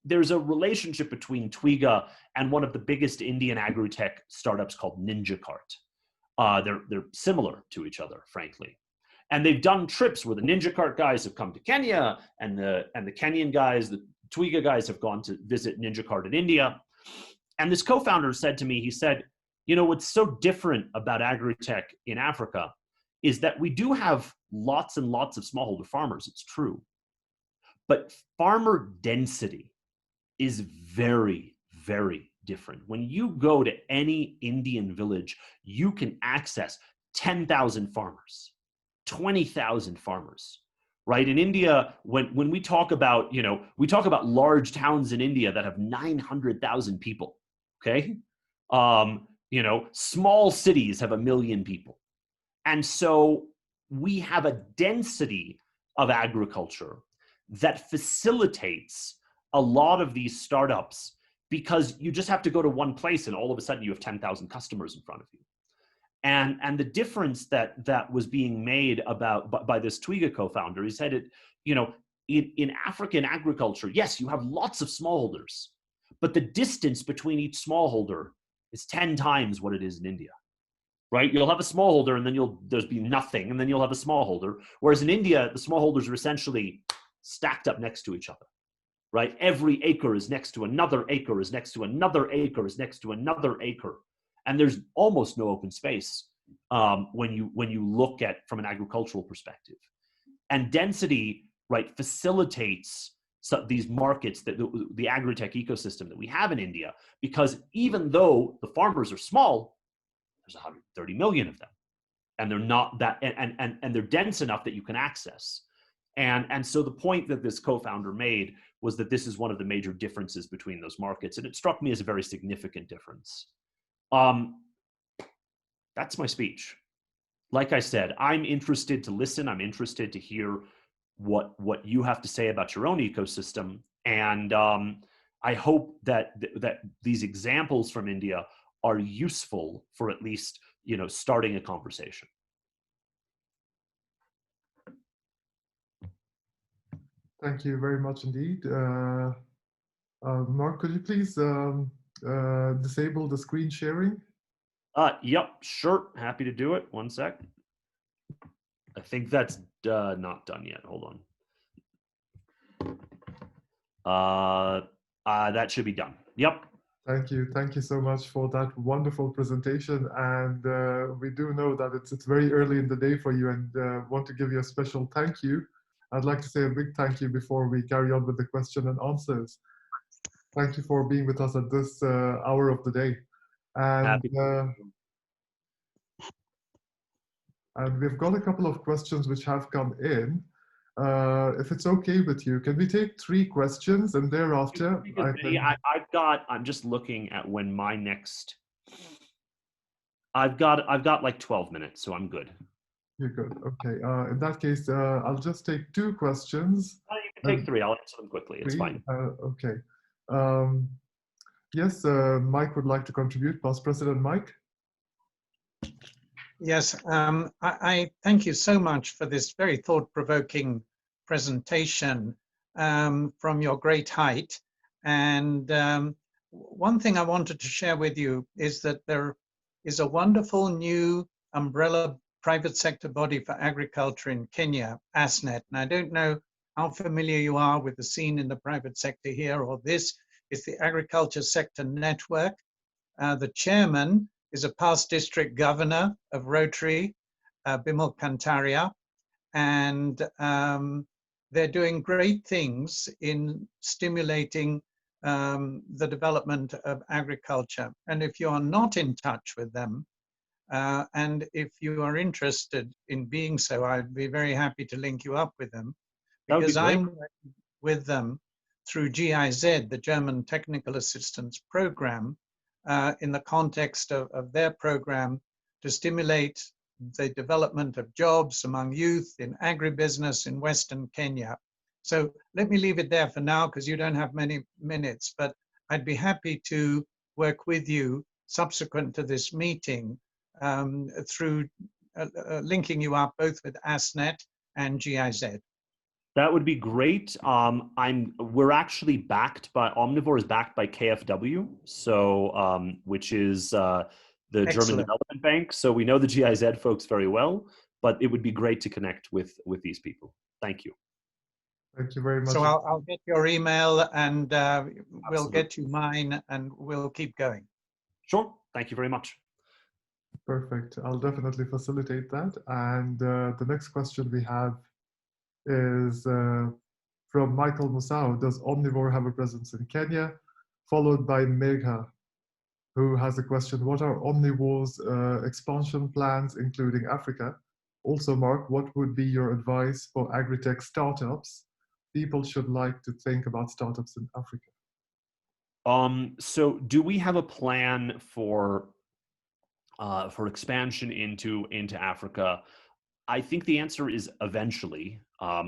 S8: there's a relationship between Twiga and one of the biggest Indian agritech startups called NinjaCart. They're similar to each other, frankly. And they've done trips where the NinjaCart guys have come to Kenya, and the Kenyan guys, the Twiga guys, have gone to visit NinjaCart in India. And this co-founder said to me, he said, what's so different about agritech in Africa is that we do have lots and lots of smallholder farmers, it's true. But farmer density is very, very different. When you go to any Indian village, you can access 10,000 farmers, 20,000 farmers, right? In India, when we talk about, we talk about large towns in India that have 900,000 people, okay? Small cities have 1 million people. And so we have a density of agriculture that facilitates a lot of these startups, because you just have to go to one place and all of a sudden you have 10,000 customers in front of you. And the difference that was being made by this Twiga co-founder, he said it, in African agriculture, yes, you have lots of smallholders, but the distance between each smallholder is 10 times what it is in India, right? You'll have a smallholder and then there's be nothing, and then you'll have a smallholder. Whereas in India, the smallholders are essentially stacked up next to each other. Right? Every acre is next to another acre, is next to another acre, is next to another acre. And there's almost no open space when you look at from an agricultural perspective. And density, right, facilitates these markets, that the agritech ecosystem that we have in India, because even though the farmers are small, there's 130 million of them. And they're not that, and they're dense enough that you can access. And so the point that this co-founder made was that this is one of the major differences between those markets. And it struck me as a very significant difference. That's my speech. Like I said, I'm interested to listen. I'm interested to hear what you have to say about your own ecosystem. And I hope that these examples from India are useful for at least, starting a conversation.
S2: Thank you very much indeed. Mark, could you please disable the screen sharing?
S8: Yep, sure. Happy to do it. One sec. I think that's not done yet. Hold on. That should be done. Yep.
S2: Thank you. Thank you so much for that wonderful presentation. And we do know that it's very early in the day for you, and want to give you a special thank you. I'd like to say a big thank you before we carry on with the question and answers. Thank you for being with us at this hour of the day. And, and we've got a couple of questions which have come in. If it's okay with you, can we take 3 questions and thereafter
S8: I'm just looking at when my next. I've got like 12 minutes, so I'm good.
S2: You're good. Okay. In that case, I'll just take 2 questions.
S8: You can take 3. I'll answer them quickly. It's
S2: 3?
S8: fine.
S2: Okay. Yes, Mike would like to contribute. Past President Mike.
S9: Yes, I thank you so much for this very thought-provoking presentation from your great height. And one thing I wanted to share with you is that there is a wonderful new umbrella private sector body for agriculture in Kenya, ASNET. And I don't know how familiar you are with the scene in the private sector here, or this is the Agriculture Sector Network. The chairman is a past district governor of Rotary, Bimal Kantaria, and they're doing great things in stimulating the development of agriculture. And if you are not in touch with them, and if you are interested in being so, I'd be very happy to link you up with them, because I'm working with them through GIZ, the German Technical Assistance Program, in the context of their program to stimulate the development of jobs among youth in agribusiness in Western Kenya. So let me leave it there for now, because you don't have many minutes, but I'd be happy to work with you subsequent to this meeting through linking you up both with ASNET and GIZ.
S8: That would be great. We're actually backed by, Omnivore is backed by KfW, so which is the German Development Bank. So we know the GIZ folks very well, but it would be great to connect with these people. Thank you.
S2: Thank you very much.
S9: So I'll get your email, and we'll get you mine, and we'll keep going.
S8: Sure. Thank you very much.
S2: Perfect. I'll definitely facilitate that. And the next question we have is from Michael Musao. Does Omnivore have a presence in Kenya? Followed by Megha, who has a question. What are Omnivore's expansion plans, including Africa? Also, Mark, what would be your advice for agritech startups? People should like to think about startups in Africa.
S8: So do we have a plan for expansion into Africa? I think the answer is eventually.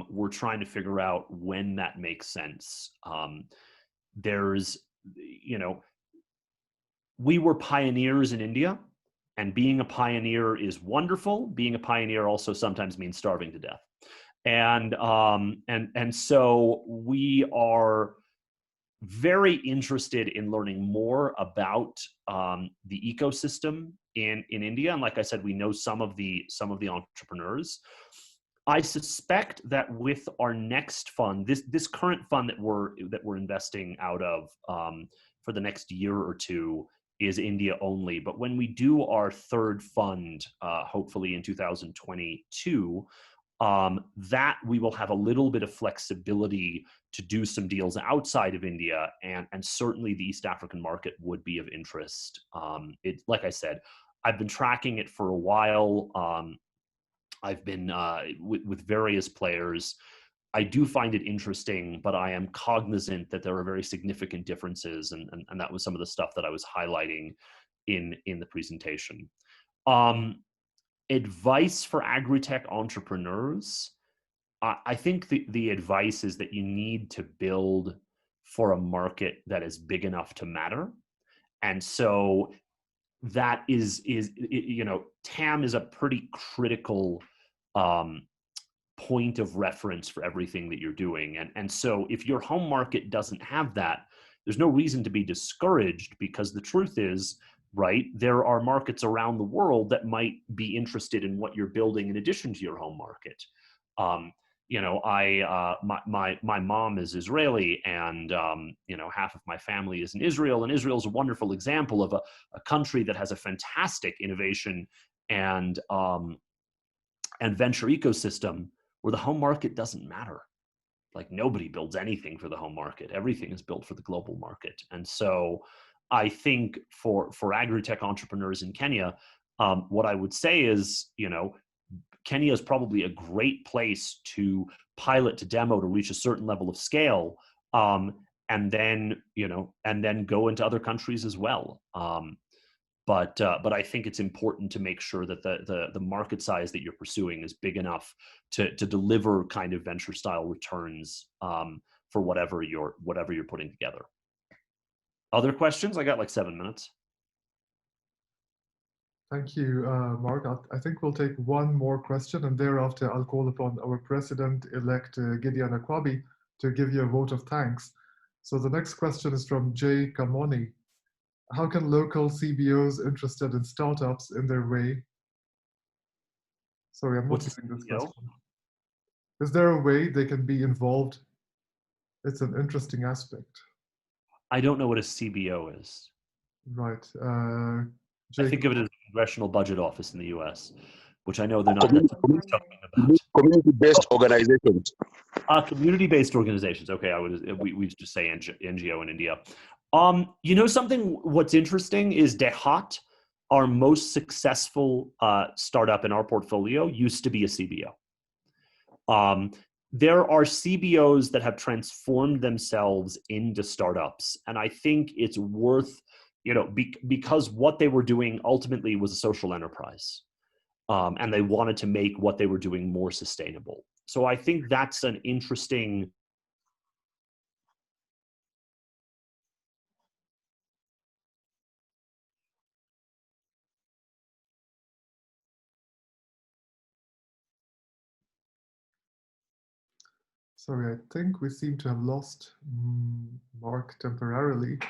S8: We're trying to figure out when that makes sense. There's, we were pioneers in India, and being a pioneer is wonderful. Being a pioneer also sometimes means starving to death. And so we are very interested in learning more about the ecosystem in India. And like I said, we know some of the entrepreneurs. I suspect that with our next fund, this current fund that we're investing out of for the next year or two is India only. But when we do our third fund, hopefully in 2022, that we will have a little bit of flexibility to do some deals outside of India, and certainly the East African market would be of interest. Like I said, I've been tracking it for a while. I've been with various players. I do find it interesting, but I am cognizant that there are very significant differences, and that was some of the stuff that I was highlighting in the presentation. Advice for agritech entrepreneurs. I think the advice is that you need to build for a market that is big enough to matter. And so that is TAM is a pretty critical point of reference for everything that you're doing. And so if your home market doesn't have that, there's no reason to be discouraged, because the truth is, right, there are markets around the world that might be interested in what you're building in addition to your home market. You know, my mom is Israeli, and you know, half of my family is in Israel, and Israel is a wonderful example of a country that has a fantastic innovation and venture ecosystem where the home market doesn't matter. Like, nobody builds anything for the home market. Everything is built for the global market. And so I think for agri-tech entrepreneurs in Kenya, what I would say is, you know, Kenya is probably a great place to pilot, to demo, to reach a certain level of scale, and then, you know, and then go into other countries as well. But I think it's important to make sure that the market size that you're pursuing is big enough to deliver kind of venture style returns for whatever you're putting together. Other questions? I got like 7 minutes.
S2: Thank you, Mark. I think we'll take one more question, and thereafter I'll call upon our President-elect Gideon Akwabi to give you a vote of thanks. So the next question is from Jay Kamoni. How can local CBOs interested in startups in their way? Sorry, I'm not getting this question. Is there a way they can be involved? It's an interesting aspect.
S8: I don't know what a CBO is.
S2: Right.
S8: I think of it as a Congressional Budget Office in the U.S., which I know they're not talking about.
S10: Community-based organizations.
S8: Community-based organizations. Okay, we just say NGO in India. You know something? What's interesting is Dehat, our most successful startup in our portfolio, used to be a CBO. There are CBOs that have transformed themselves into startups, and I think it's worth, you know, because what they were doing ultimately was a social enterprise, and they wanted to make what they were doing more sustainable. So I think that's an interesting.
S2: Sorry, I think we seem to have lost Mark temporarily.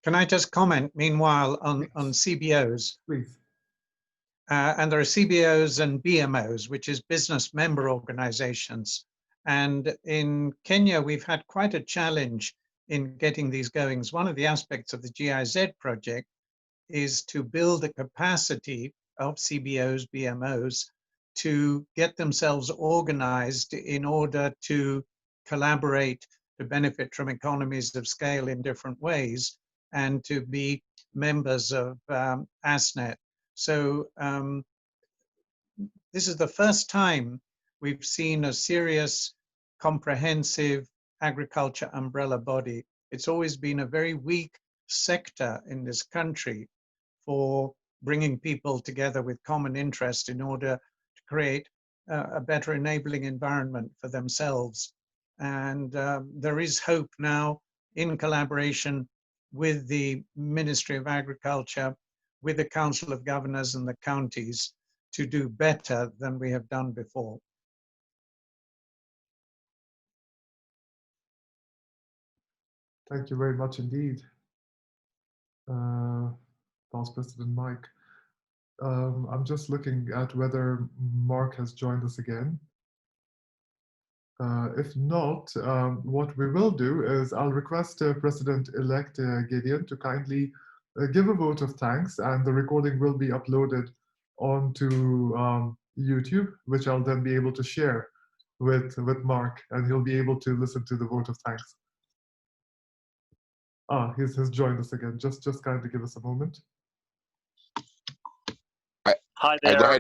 S9: Can I just comment, meanwhile, on CBOs?
S2: Please.
S9: And there are CBOs and BMOs, which is business member organizations. And in Kenya, we've had quite a challenge in getting these goings. One of the aspects of the GIZ project is to build the capacity of CBOs, BMOs, to get themselves organized in order to collaborate, to benefit from economies of scale in different ways, and to be members of ASNET. So this is the first time we've seen a serious, comprehensive agriculture umbrella body. It's always been a very weak sector in this country for bringing people together with common interest in order to create a better enabling environment for themselves. And there is hope now, in collaboration with the Ministry of Agriculture, with the Council of Governors and the counties, to do better than we have done before.
S2: Thank you very much indeed, Vice President Mike. I'm just looking at whether Mark has joined us again. If not, what we will do is I'll request President-elect Gideon to kindly give a vote of thanks, and the recording will be uploaded onto YouTube, which I'll then be able to share with Mark, and he'll be able to listen to the vote of thanks. He's joined us again. Just kindly give us a moment.
S8: Hi there.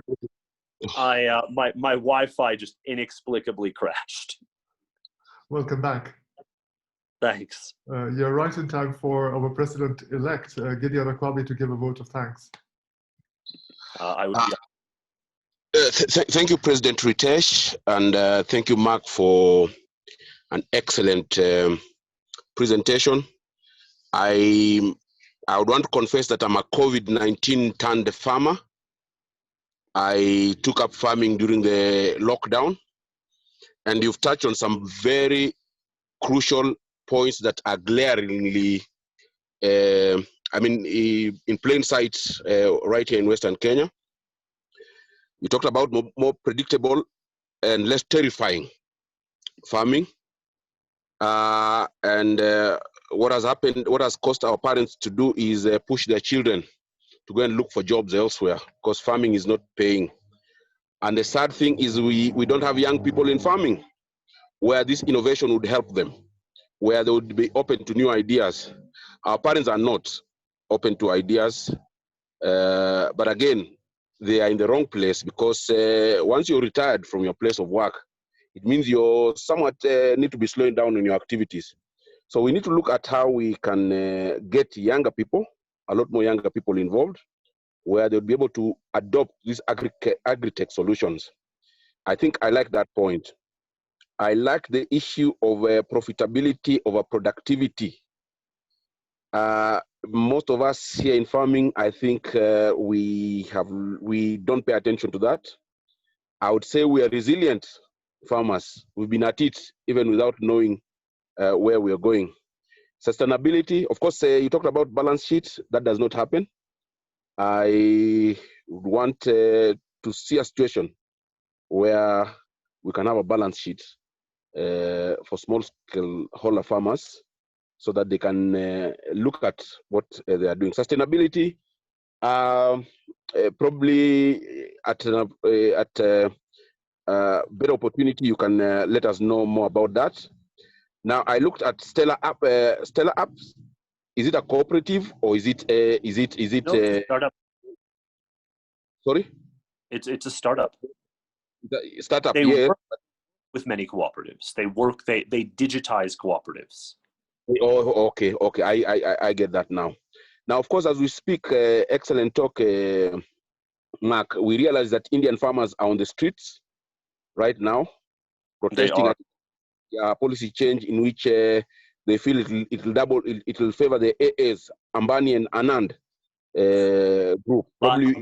S8: My Wi-Fi just inexplicably crashed.
S2: Welcome back.
S8: Thanks.
S2: You're right in time for our President-elect, Gideon Akwabi, to give a vote of thanks.
S10: Thank you, President Ritesh, and thank you, Mark, for an excellent presentation. I would want to confess that I'm a COVID-19 turned farmer. I took up farming during the lockdown, and you've touched on some very crucial points that are glaringly, in plain sight right here in Western Kenya. You talked about more predictable and less terrifying farming. What has happened, what has caused our parents to do is push their children to go and look for jobs elsewhere because farming is not paying. And the sad thing is we don't have young people in farming where this innovation would help them, where they would be open to new ideas. Our parents are not open to ideas, but again, they are in the wrong place because once you're retired from your place of work, it means you're somewhat need to be slowing down in your activities. So we need to look at how we can get younger people, a lot more younger people involved, where they'll be able to adopt these agri-tech solutions. I think I like that point. I like the issue of profitability over productivity. Most of us here in farming, I think we don't pay attention to that. I would say we are resilient farmers. We've been at it even without knowing where we are going. Sustainability, of course, you talked about balance sheet. That does not happen. I want to see a situation where we can have a balance sheet for small-scale holder farmers so that they can look at what they are doing. Sustainability, probably at better opportunity, you can let us know more about that. Now, I looked at Stella App. Stella Apps, is it a cooperative or is it?
S8: No, it's a startup.
S10: Sorry,
S8: It's a startup.
S10: Startup.
S8: They
S10: Yeah.
S8: work with many cooperatives. They digitize cooperatives.
S10: Oh, okay. I get that now. Now, of course, as we speak, excellent talk, Mark. We realize that Indian farmers are on the streets right now, protesting at a policy change in which they feel it will favor the AAs, Ambani and Anand group. Probably.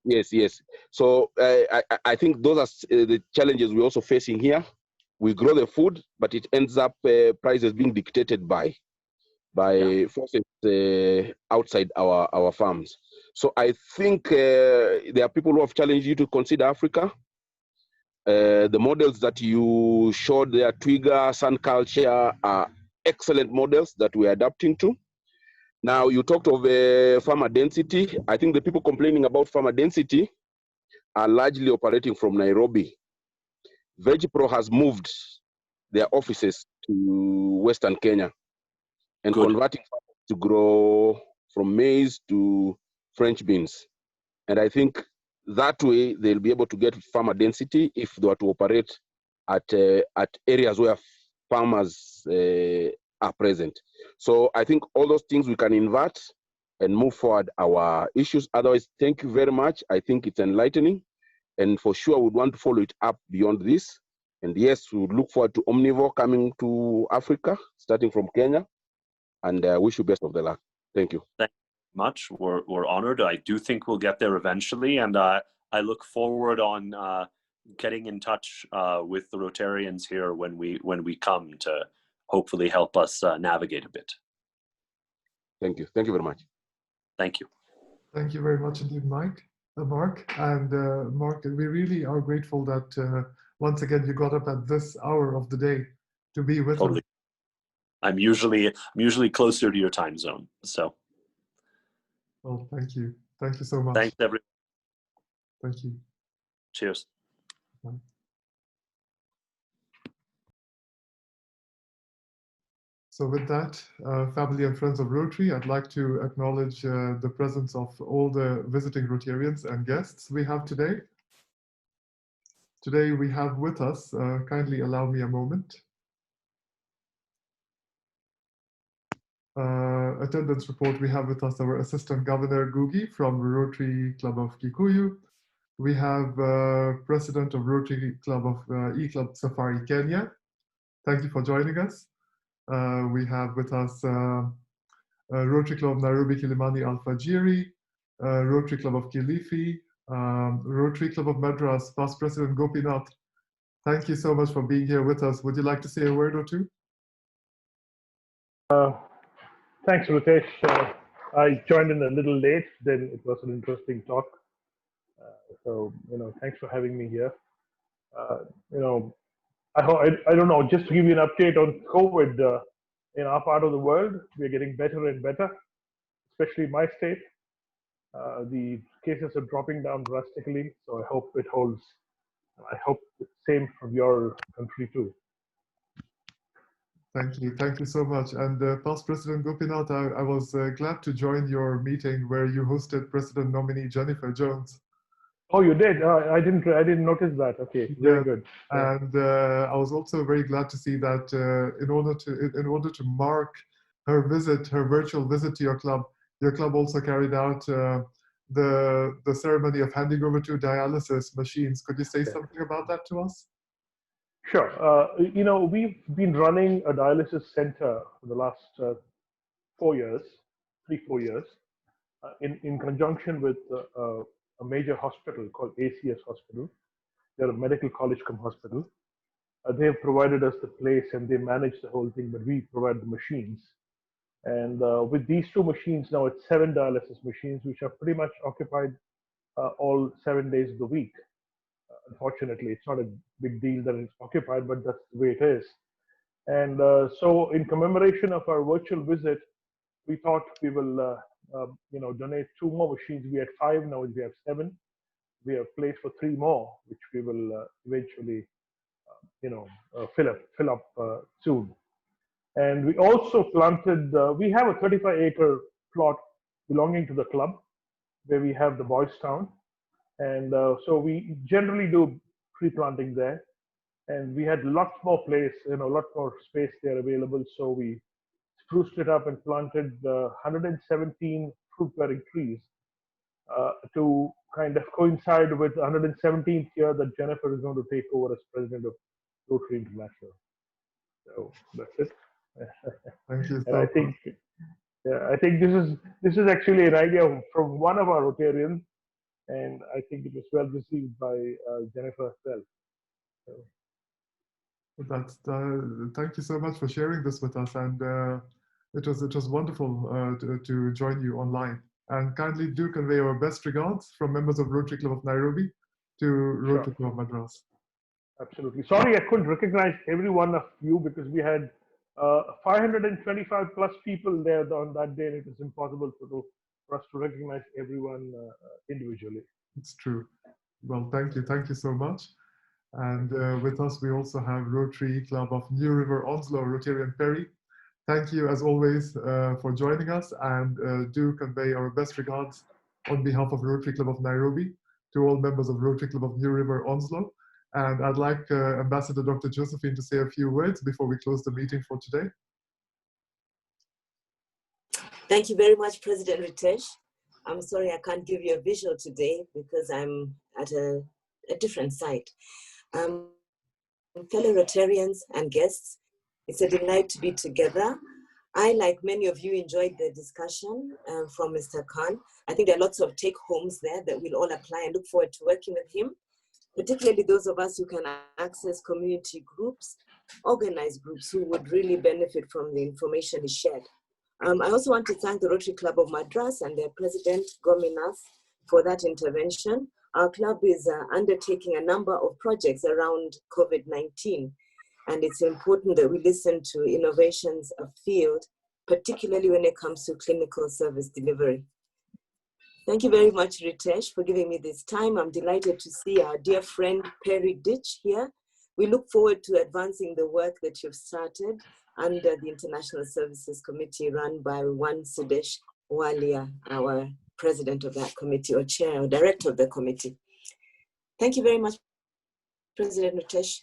S10: Yes. So I think those are the challenges we're also facing here. We grow the food, but it ends up prices being dictated by forces outside our farms. So I think there are people who have challenged you to consider Africa. The models that you showed there, Twiga, Sun Culture, are excellent models that we're adapting to. Now, you talked of farmer density. I think the people complaining about farmer density are largely operating from Nairobi. VegPro has moved their offices to Western Kenya and converting farmers to grow from maize to French beans. And I think that way they'll be able to get farmer density if they were to operate at areas where farmers are present. So I think all those things we can invert and move forward our issues. Otherwise, thank you very much. I think it's enlightening. And for sure, we'd want to follow it up beyond this. And yes, we would look forward to Omnivore coming to Africa, starting from Kenya. And wish you best of the luck. Thank you.
S8: Thank you much. We're honored. I do think we'll get there eventually. And I look forward on getting in touch with the Rotarians here when we come to hopefully help us navigate a bit.
S10: Thank you. Thank you very much.
S8: Thank you.
S2: Thank you very much indeed, Mark. And Mark, we really are grateful that once again you got up at this hour of the day to be with us.
S8: I'm usually closer to your time zone. So.
S2: Well, thank you. Thank you so much.
S8: Thanks, everyone.
S2: Thank you.
S8: Cheers.
S2: Bye. So with that, family and friends of Rotary, I'd like to acknowledge the presence of all the visiting Rotarians and guests we have today. Today we have with us, kindly allow me a moment, attendance report. We have with us our Assistant Governor Gugi from Rotary Club of Kikuyu. We have President of Rotary Club of E-Club Safari Kenya. Thank you for joining us. We have with us Rotary Club Nairobi Kilimani Alfajiri, Rotary Club of Kilifi, Rotary Club of Madras, past President Gopinath. Thank you so much for being here with us. Would you like to say a word or two?
S11: Thanks, Ritesh. I joined in a little late, then it was an interesting talk. So, thanks for having me here. I don't know, just to give you an update on COVID, in our part of the world, we're getting better and better, especially my state. The cases are dropping down drastically, so I hope it holds. I hope the same from your country too.
S2: Thank you so much. And past President Gopinath, I was glad to join your meeting where you hosted President nominee Jennifer Jones.
S11: Oh, you did? I didn't notice that. Okay, very good.
S2: Yeah. And I was also very glad to see that in order to mark her virtual visit to your club also carried out the ceremony of handing over 2 dialysis machines. Could you say something about that to us?
S11: Sure. We've been running a dialysis center for the last 4 years, 3-4 years, in conjunction with a major hospital called ACS Hospital. They're a medical college cum hospital. They have provided us the place and they manage the whole thing, but we provide the machines. And with these 2 machines now, it's 7 dialysis machines, which are pretty much occupied all 7 days of the week. Unfortunately, it's not a big deal that it's occupied, but that's the way it is. And so in commemoration of our virtual visit, we thought we will donate 2 more machines. We had 5, now we have 7. We have place for 3 more, which we will eventually fill up soon. And we also planted, we have a 35-acre plot belonging to the club where we have the Boys Town. And so we generally do tree planting there. And we had lots more place, a lot more space there available. So we spruced it up and planted 117 fruit-bearing trees to kind of coincide with the 117th year that Jennifer is going to take over as president of Rotary International. So that's it.
S2: Thank you.
S11: And I think this is actually an idea from one of our Rotarians, and I think it was well received by Jennifer as well. So.
S2: Thank you so much for sharing this with us, and it was wonderful to join you online. And kindly do convey our best regards from members of Rotary Club of Nairobi to Rotary Club of Madras.
S11: Absolutely. Sorry, I couldn't recognize every one of you because we had 525 plus people there on that day, and it was impossible for us to recognize everyone individually.
S2: It's true. Well, thank you so much. And with us, we also have Rotary Club of New River Onslow, Rotarian Perry. Thank you, as always, for joining us, and do convey our best regards on behalf of Rotary Club of Nairobi to all members of Rotary Club of New River Onslow. And I'd like Ambassador Dr. Josephine to say a few words before we close the meeting for today.
S12: Thank you very much, President Ritesh. I'm sorry I can't give you a visual today because I'm at a different site. Fellow Rotarians and guests, it's a delight to be together. I, like many of you, enjoyed the discussion from Mr. Kahn. I think there are lots of take-homes there that we'll all apply and look forward to working with him, particularly those of us who can access community groups, organized groups who would really benefit from the information he shared. I also want to thank the Rotary Club of Madras and their president, Gopinath, for that intervention. Our club is undertaking a number of projects around COVID-19, and it's important that we listen to innovations afield, particularly when it comes to clinical service delivery. Thank you very much, Ritesh, for giving me this time. I'm delighted to see our dear friend Perry Ditch here. We look forward to advancing the work that you've started under the International Services Committee run by one Sudesh Walia, our president of that committee, or chair or director of the committee. Thank you very much, President Ritesh.